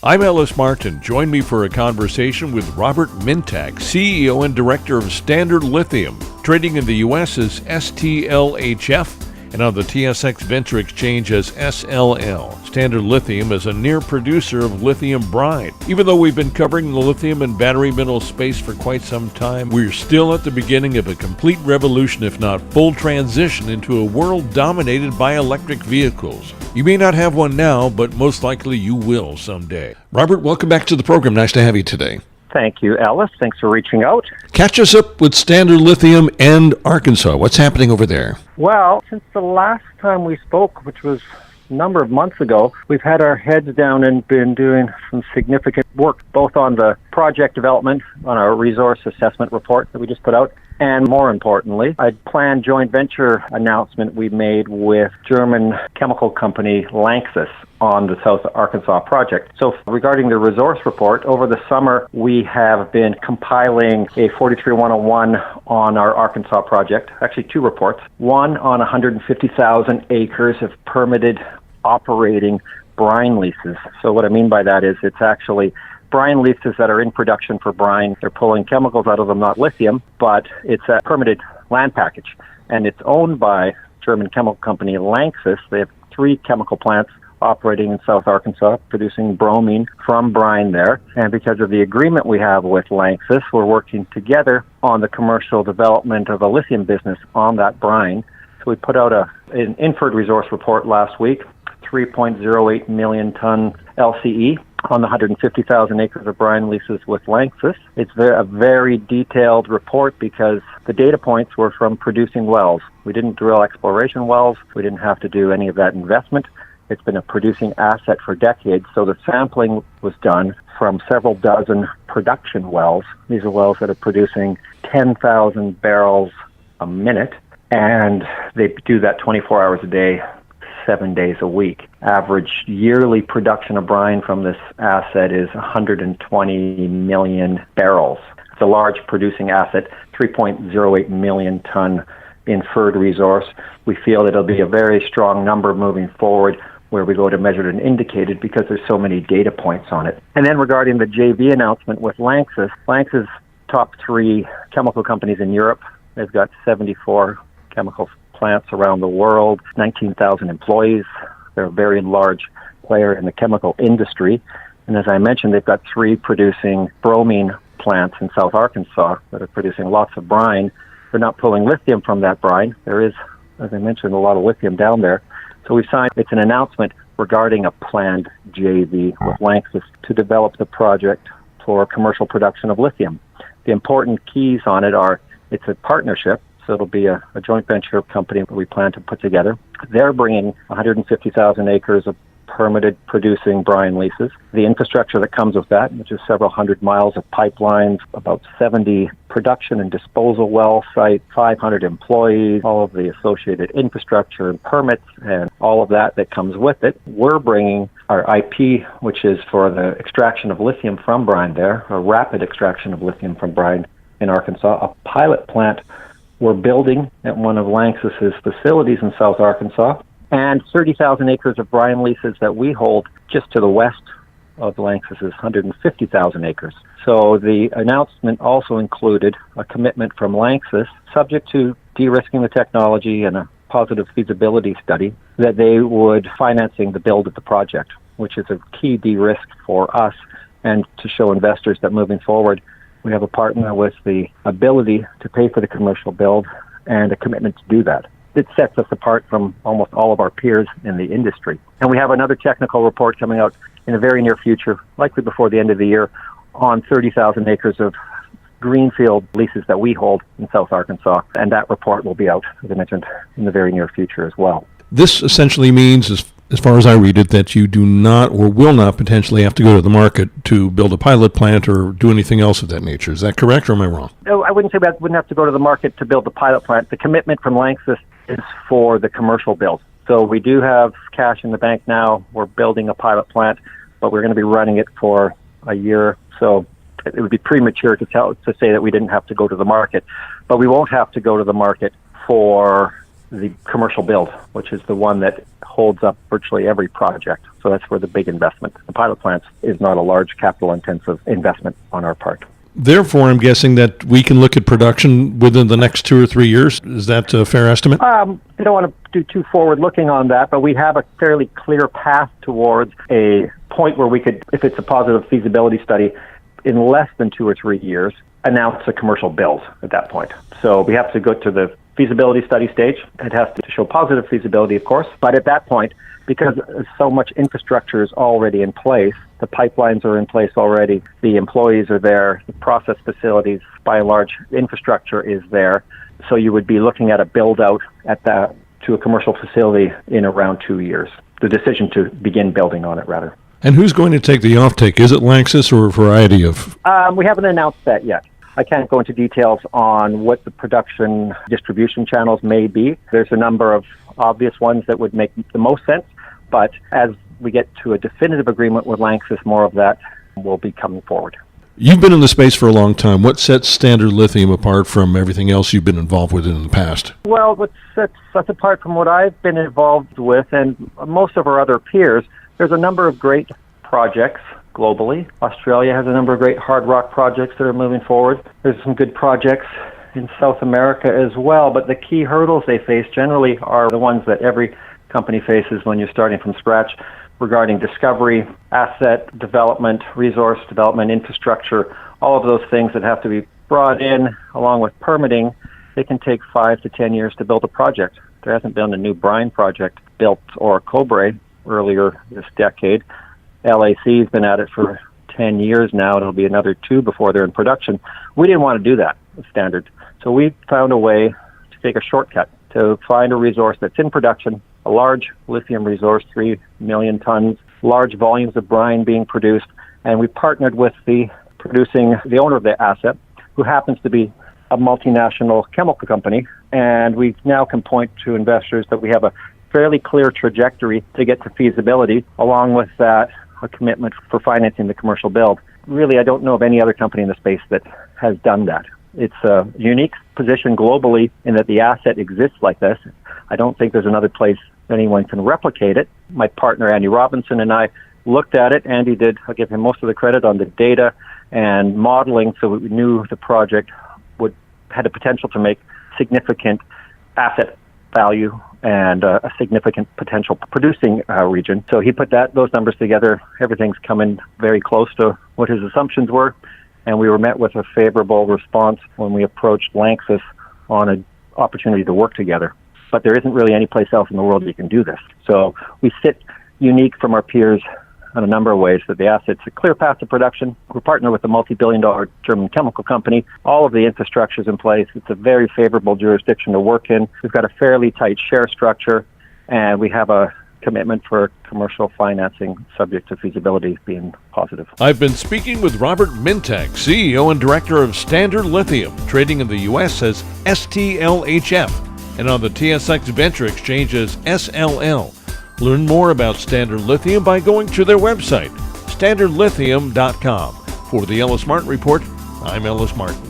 I'm Ellis Martin. Join me for a conversation with Robert Mintak, CEO and Director of Standard Lithium, trading in the U.S. as STLHF and on the TSX Venture Exchange as SLL. Standard Lithium is a near producer of lithium brine. Even though we've been covering the lithium and battery mineral space for quite some time, we're still at the beginning of a complete revolution, if not full transition, into a world dominated by electric vehicles. You may not have one now, but most likely you will someday. Robert, welcome back to the program. Nice to have you today. Thank you, Ellis. Thanks for reaching out. Catch us up with Standard Lithium and Arkansas. What's happening over there? Well, since the last time we spoke, which was a number of months ago, we've had our heads down and been doing some significant work, both on the project development, on our resource assessment report that we just put out, and more importantly, a planned joint venture announcement we made with German chemical company LANXESS on the South Arkansas project. So regarding the resource report, over the summer we have been compiling a 43101 on our Arkansas project, actually two reports, one on 150,000 acres of permitted operating brine leases. So what I mean by that is it's actually brine leases that are in production for brine. They're pulling chemicals out of them, not lithium, but it's a permitted land package. And it's owned by German chemical company LANXESS. They have 3 chemical plants operating in South Arkansas, producing bromine from brine there. And because of the agreement we have with LANXESS, we're working together on the commercial development of a lithium business on that brine. So we put out an Inferred Resource report last week, 3.08 million ton LCE on the 150,000 acres of brine leases with LANXESS. It's a very detailed report because the data points were from producing wells. We didn't drill exploration wells. We didn't have to do any of that investment. It's been a producing asset for decades, so the sampling was done from several dozen production wells. These are wells that are producing 10,000 barrels a minute, and they do that 24 hours a day, 7 days a week. Average yearly production of brine from this asset is 120 million barrels. It's a large producing asset, 3.08 million ton inferred resource. We feel that it'll be a very strong number moving forward where we go to measured and indicated because there's so many data points on it. And then regarding the JV announcement with LANXESS, LANXESS top 3 chemical companies in Europe. They've got 74 chemical plants around the world, 19,000 employees. They're a very large player in the chemical industry. And as I mentioned, they've got 3 producing bromine plants in South Arkansas that are producing lots of brine. They're not pulling lithium from that brine. There is, as I mentioned, a lot of lithium down there. So we've signed, it's an announcement regarding a planned JV with LANXESS to develop the project for commercial production of lithium. The important keys on it are it's a partnership, so it'll be a joint venture company that we plan to put together. They're bringing 150,000 acres of permitted producing brine leases. The infrastructure that comes with that, which is several hundred miles of pipelines, about 70 production and disposal well sites, 500 employees, all of the associated infrastructure and permits and all of that comes with it. We're bringing our IP, which is for the extraction of lithium from brine there, a rapid extraction of lithium from brine in Arkansas, a pilot plant we're building at one of LANXESS's facilities in South Arkansas, and 30,000 acres of brine leases that we hold just to the west of LANXESS's 150,000 acres. So the announcement also included a commitment from LANXESS, subject to de-risking the technology and a positive feasibility study, that they would financing the build of the project, which is a key de-risk for us and to show investors that moving forward, we have a partner with the ability to pay for the commercial build and a commitment to do that. It sets us apart from almost all of our peers in the industry. And we have another technical report coming out in the very near future, likely before the end of the year, on 30,000 acres of greenfield leases that we hold in South Arkansas. And that report will be out, as I mentioned, in the very near future as well. This essentially means, as far as I read it, that you do not or will not potentially have to go to the market to build a pilot plant or do anything else of that nature. Is that correct, or am I wrong? No, I wouldn't say we wouldn't have to go to the market to build the pilot plant. The commitment from LANXESS is for the commercial build. So we do have cash in the bank now. We're building a pilot plant, but we're going to be running it for a year. So it would be premature to say that we didn't have to go to the market. But we won't have to go to the market for the commercial build, which is the one that holds up virtually every project. So that's where the big investment. The pilot plants is not a large capital-intensive investment on our part. Therefore, I'm guessing that we can look at production within the next 2 or 3 years. Is that a fair estimate? I don't want to do too forward-looking on that, but we have a fairly clear path towards a point where we could, if it's a positive feasibility study, in less than 2 or 3 years, announce a commercial build at that point. So we have to go to the feasibility study stage. It has to show positive feasibility, of course, but at that point, because so much infrastructure is already in place, the pipelines are in place already, the employees are there, the process facilities, by and large, infrastructure is there. So you would be looking at a build-out at that to a commercial facility in around 2 years. The decision to begin building on it, rather. And who's going to take the offtake? Is it LANXESS or a variety of? We haven't announced that yet. I can't go into details on what the production distribution channels may be. There's a number of obvious ones that would make the most sense, but as we get to a definitive agreement with LANXESS, more of that will be coming forward. You've been in the space for a long time. What sets Standard Lithium apart from everything else you've been involved with in the past? Well, what sets us apart from what I've been involved with and most of our other peers, there's a number of great projects globally. Australia has a number of great hard rock projects that are moving forward. There's some good projects in South America as well, but the key hurdles they face generally are the ones that every company faces when you're starting from scratch regarding discovery, asset development, resource development, infrastructure, all of those things that have to be brought in along with permitting. It can take 5 to 10 years to build a project. There hasn't been a new brine project built or Cobre earlier this decade. LAC has been at it for 10 years now. It'll be another 2 before they're in production. We didn't want to do that with Standard. So we found a way to take a shortcut to find a resource that's in production, a large lithium resource, 3 million tons, large volumes of brine being produced, and we partnered with the owner of the asset, who happens to be a multinational chemical company, and we now can point to investors that we have a fairly clear trajectory to get to feasibility, along with that, a commitment for financing the commercial build. Really, I don't know of any other company in the space that has done that. It's a unique position globally in that the asset exists like this. I don't think there's another place anyone can replicate it. My partner, Andy Robinson, and I looked at it. Andy did, I'll give him most of the credit on the data and modeling, so we knew the project had the potential to make significant asset value and a significant potential producing region. So he put those numbers together. Everything's coming very close to what his assumptions were, and we were met with a favorable response when we approached LANXESS on an opportunity to work together. But there isn't really any place else in the world you can do this. So we sit unique from our peers in a number of ways, that the asset's a clear path to production. We're partnered with a multi-billion-dollar German chemical company. All of the infrastructure is in place. It's a very favorable jurisdiction to work in. We've got a fairly tight share structure, and we have a commitment for commercial financing subject to feasibility being positive. I've been speaking with Robert Mintak, CEO and Director of Standard Lithium, trading in the U.S. as STLHF and on the TSX Venture Exchange as SLL. Learn more about Standard Lithium by going to their website, standardlithium.com. For the Ellis Martin Report, I'm Ellis Martin.